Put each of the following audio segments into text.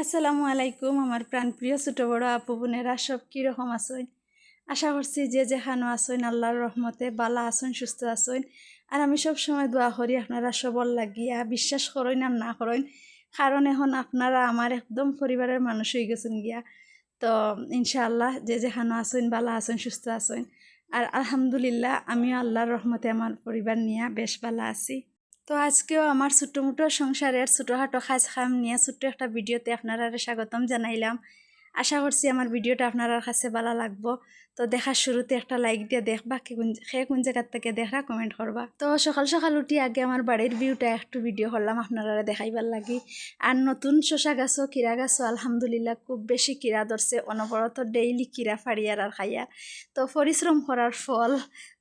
আসসালামু আলাইকুম আমার প্রাণপ্রিয় ছোট বড় আপু বোনেরা সব কীরকম আছেন। আশা করছি যে যেখানো আছেন আল্লাহর রহমতে বালা আছেন সুস্থ আছেন। আর আমি সব সময় দোয়া করি আপনারা সবল লাগিয়া বিশ্বাস করেন আর না করেন, কারণ এখন আপনারা আমার একদম পরিবারের মানুষ হয়ে গেছেন গিয়া। তো ইনশাআল্লাহ যে যেখানো আছেন বালা আছেন সুস্থ আছেন। আর আলহামদুলিল্লাহ আমিও আল্লাহর রহমতে আমার পরিবার নিয়ে বেশ ভালো আছি। তো আজকেও আমার ছোটো মোটো সংসারের ছোটোখাটো কাজ কাম নিয়ে ছোট্ট একটা ভিডিওতে আপনারা স্বাগতম জানাইলাম। আশা করছি আমার ভিডিওটা আপনার কাছে ভালো লাগবো। তো দেখার শুরুতে একটা লাইক দিয়ে দেখবা, কোন জায়গার থেকে দেখরা কমেন্ট করবা। তো সকাল সকাল উঠি আগে আমার বাড়ির ভিউটা একটু ভিডিও করলাম আপনারা দেখাইবার লাগি। আর নতুন শশা গাছও কিরা গাছও আলহামদুলিল্লাহ খুব বেশি কিরা ধরছে, অনবরত ডেইলি কিরা ফাড়িয়ার আর খাইয়ার। তো পরিশ্রম করার ফল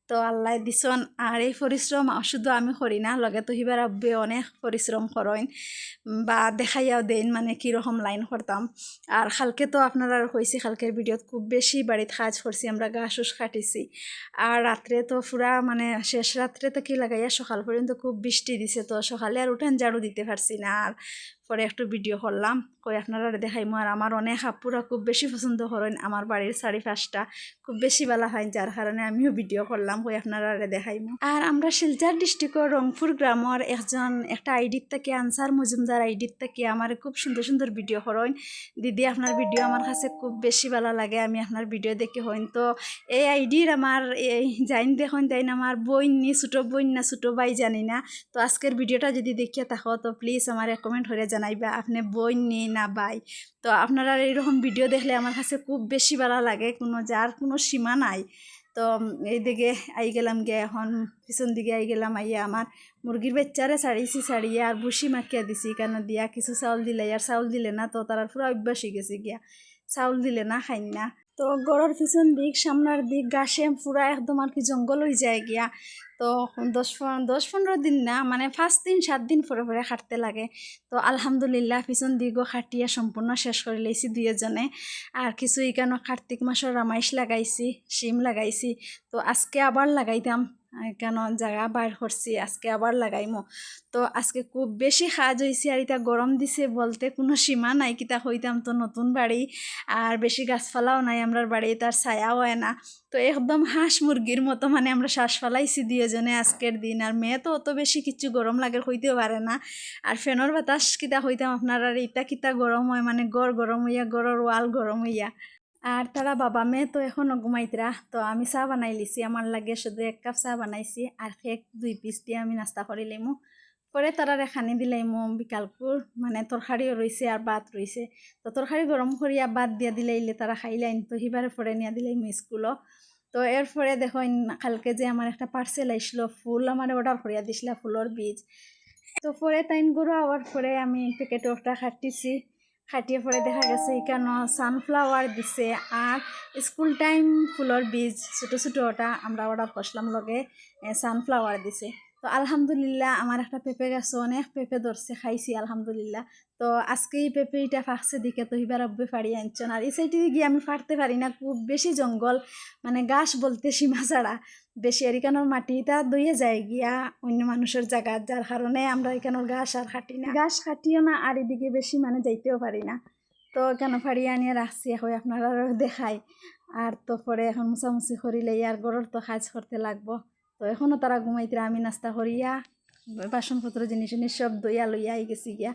তো আল্লাহ দিছন। আর এই পরিশ্রম শুধু আমি করি না, লগে তো হিবার আব্বে অনেক পরিশ্রম করেন বা দেখাইয়াও দেন মানে কীরকম লাইন করতাম। আর খালকে তো আপনারা কইছি খালকের ভিডিওত খুব বেশি বাড়িতে কাজ করছি, আমরা ঘাস উস কাটিছি। আর রাত্রে তো পুরা মানে শেষ রাত্রে তো কি লাগাইয়া সকাল পর্যন্ত খুব বৃষ্টি দিছে, তো সকালে আর উঠান ঝাড়ু দিতে পারছি না। আর পরে একটু ভিডিও করলাম, কই আপনারা দেখাইমু। আর আমার অনেক আপুরা খুব বেশি পছন্দ করেন আমার বাড়ির চারিপাশটা, খুব বেশি ভালো হয়, যার কারণে আমিও ভিডিও করলাম, কই আপনারা দেখাইমু। আর আমরা শিলচর ডিস্ট্রিক্টর রংপুর গ্রামের একটা আইডির থেকে আনসার মজুমদার আইডির থেকে আমার খুব সুন্দর সুন্দর ভিডিও করেন দিদি। আপনার ভিডিও আমার কাছে খুব বেশি ভালো লাগে, আমি আপনার ভিডিও দেখে হইন। তো এই আইডির আমার এই জাইন দেখুন তাই না আমার বইন নি ছোটো বইন না ছোটো ভাই জানি না। তো আজকের ভিডিওটা যদি দেখিয়ে থাকো তো প্লিজ আমার কমেন্ট করে জানাইবা আপনি বইন নি না ভাই। তো আপনারা এইরকম ভিডিও দেখলে আমার কাছে খুব বেশি ভালো লাগে, যার কোনো সীমা নাই। তো এইদিকে আই গেলাম গিয়ে, এখন পিছন দিকে আই গেলাম, আইয়া আমার মুরগির বাচ্চারে ছাড়িয়ে আর ভুসি মাখিয়া দিছি, কেন দিয়া কিছু চাউল দিলে আর চাউল দিলে না, তো তারা পুরো অভ্যাস হয়ে গেছে গিয়া, চাউল দিলে না খাই না। তো গড়ের পিছন দিক সামনের দিক গাছে পুরা একদম আর কি জঙ্গল হয়ে যায় গিয়া। তো 10-15 দিন না মানে 5-7 দিন পরে পরে খাটতে লাগে। তো আলহামদুলিল্লাহ পিছন দিকও খাটিয়া সম্পূর্ণ শেষ করে লেছি দুইজনে। আর কিছু এখানে কার্তিক মাসের রামাইশ লাগাইছি, শিম লাগাইছি। তো আজকে আবার লাগাইতাম, কেন জায়গা বাইর করছি, আজকে আবার লাগাইমো। তো আজকে খুব বেশি কাজ হয়েছে। আর এটা গরম দিছে বলতে কোনো সীমা নাই, কিতা হইতাম তো নতুন বাড়ি আর বেশি গাছপালাও নাই আমরা বাড়ি, তার ছায়াও হয় না। তো একদম হাঁস মুরগির মতো মানে আমরা শ্বাস ফালাইছি দুইজনে আজকের দিন। আর মেয়ে তো অত বেশি কিছু গরম লাগে হইতেও পারে না। আর ফ্যানের বাতাস কিতা হইতাম আপনার, আর ইটা কিতা গরম হয় মানে গড় গরম হইয়া, গড়ের ওয়াল গরম হইয়া। আর তারা বাবা মেয়ে তো এখনও ঘুমাইতরা। তো আমি চা বানাই লিছি, আমার লাগে শুধু 1 কাপ চা বানাইছি আর কেক 2 পিস দিয়ে আমি নাস্তা করে লইমু। পরে তারা খানি দিলাইমু বিকালকুর, মানে তরকারিও রয়েছে আর ভাত রয়েছে। তো তরকারি গরম করিয়া ভাত দিয়া দিলাইলে তারা খাইলাইন, তো হিবারে পরে নিয়ে দিলাইমু স্কুলও। তো এরপরে দেখো কালকে যে আমার একটা পার্সেল আইসলো, ফুল আমার অর্ডার করিয়া দিছিল, ফুলের বীজ। তো পরে তাইন গরু আওয়ার পরে আমি প্যাকেটে ওটা খাটিছি, খাটিয়ে পরে দেখা গেছে এখানে সানফ্লাওয়ার দিছে আর স্কুল টাইম ফুলের বীজ ছোটো ছোটো ওটা আমরা অর্ডার করছিলাম, লগে সানফ্লাওয়ার দিছে। তো আলহামদুলিল্লাহ আমার একটা পেঁপে গাছে অনেক পেঁপে ধরছে, খাইছি আলহামদুলিল্লাহ। তো আজকে এই পেঁপেটা ফাঁকছে দিকে তো হিবার আব্বে ফাড়িয়ে আনছেন। আর এই সাইডে গিয়ে আমি ফাড়তে পারি না, খুব বেশি জঙ্গল, মানে গাছ বলতে সীমা ছাড়া বেশি। আর এখানোর মাটিটা দইয়ে যায় গিয়া অন্য মানুষের জায়গা, যার কারণে আমরা এখানোর ঘাস আর খাটি না, ঘাস খাটিও না আর এদিকে বেশি মানে যাইতেও পারি না। তো কেন ফাড়িয়ে আনিয়ে রাখছি, এখন আপনারা দেখাই। আর তো পরে এখন মুছামুছি করিলে আর গরুর তো কাজ করতে লাগবো। তো এখনও তারা ঘুমাইতে, আমি নাস্তা করিয়া বাসনপত্র জিনিস সব দইয়া লইয়া আই গেছি গিয়া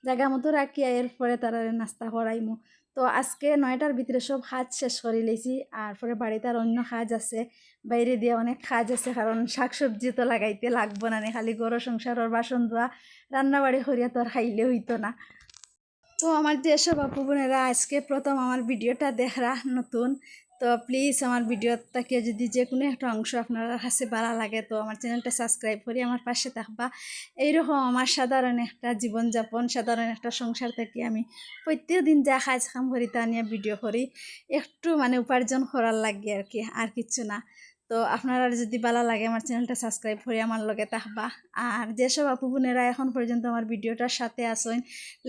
জায়গা মতো রাখিয়া এরপরে তারা নাস্তা করাইমু। তো আজকে 9টার ভিতরে সব কাজ শেষ করে লেছি। আর পরে বাড়িতে আর অন্য কাজ আছে, বাইরে দিয়ে অনেক কাজ আছে, কারণ শাকসবজি তো লাগাইতে লাগবো না, খালি গরু সংসারের বাসন ধোয়া রান্নাবাড়ি করিয়া তো আর খাইলে হইতো না। তো আমার যেসব আপু বোনেরা আজকে প্রথম আমার ভিডিওটা দেখরা নতুন, তো প্লিজ আমার ভিডিওটাকে যদি যে কোনো একটা অংশ আপনার কাছে ভালো লাগে তো আমার চ্যানেলটা সাবস্ক্রাইব করে আমার পাশে থাকবা। এইরকম আমার সাধারণ একটা জীবনযাপন, সাধারণ একটা সংসার থেকে আমি প্রত্যেক দিন যা কাজ কাম করি তা নিয়ে ভিডিও করি, একটু মানে উপার্জন করার লাগে আর কি, আর কিচ্ছু না। তো আপনারা যদি ভালো লাগে আমার চ্যানেলটা সাবস্ক্রাইব করে আমার লগে থাকবা। আর যেসব আপু বোনেরা এখন পর্যন্ত আমার ভিডিওটার সাথে আসেন,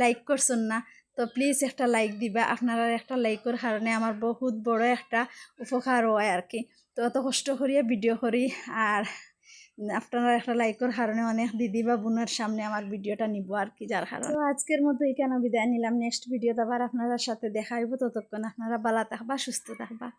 লাইক করছেন না, তো প্লিজ একটা লাইক দিবা। আপনারা একটা লাইকের কারণে আমার বহুত বড় একটা উপকার হয় আর কি। তো অত কষ্ট করিয়া ভিডিও করি আর আপনারা একটা লাইকের কারণে অনেক দিদি বা বোনের সামনে আমার ভিডিওটা নিব আর কি, যার কারণে। তো আজকের মতো এখানে বিদায় নিলাম। নেক্সট ভিডিওতে আবার আপনার সাথে দেখা হইব। ততক্ষণ আপনারা ভালো থাকবা, সুস্থ থাকবা।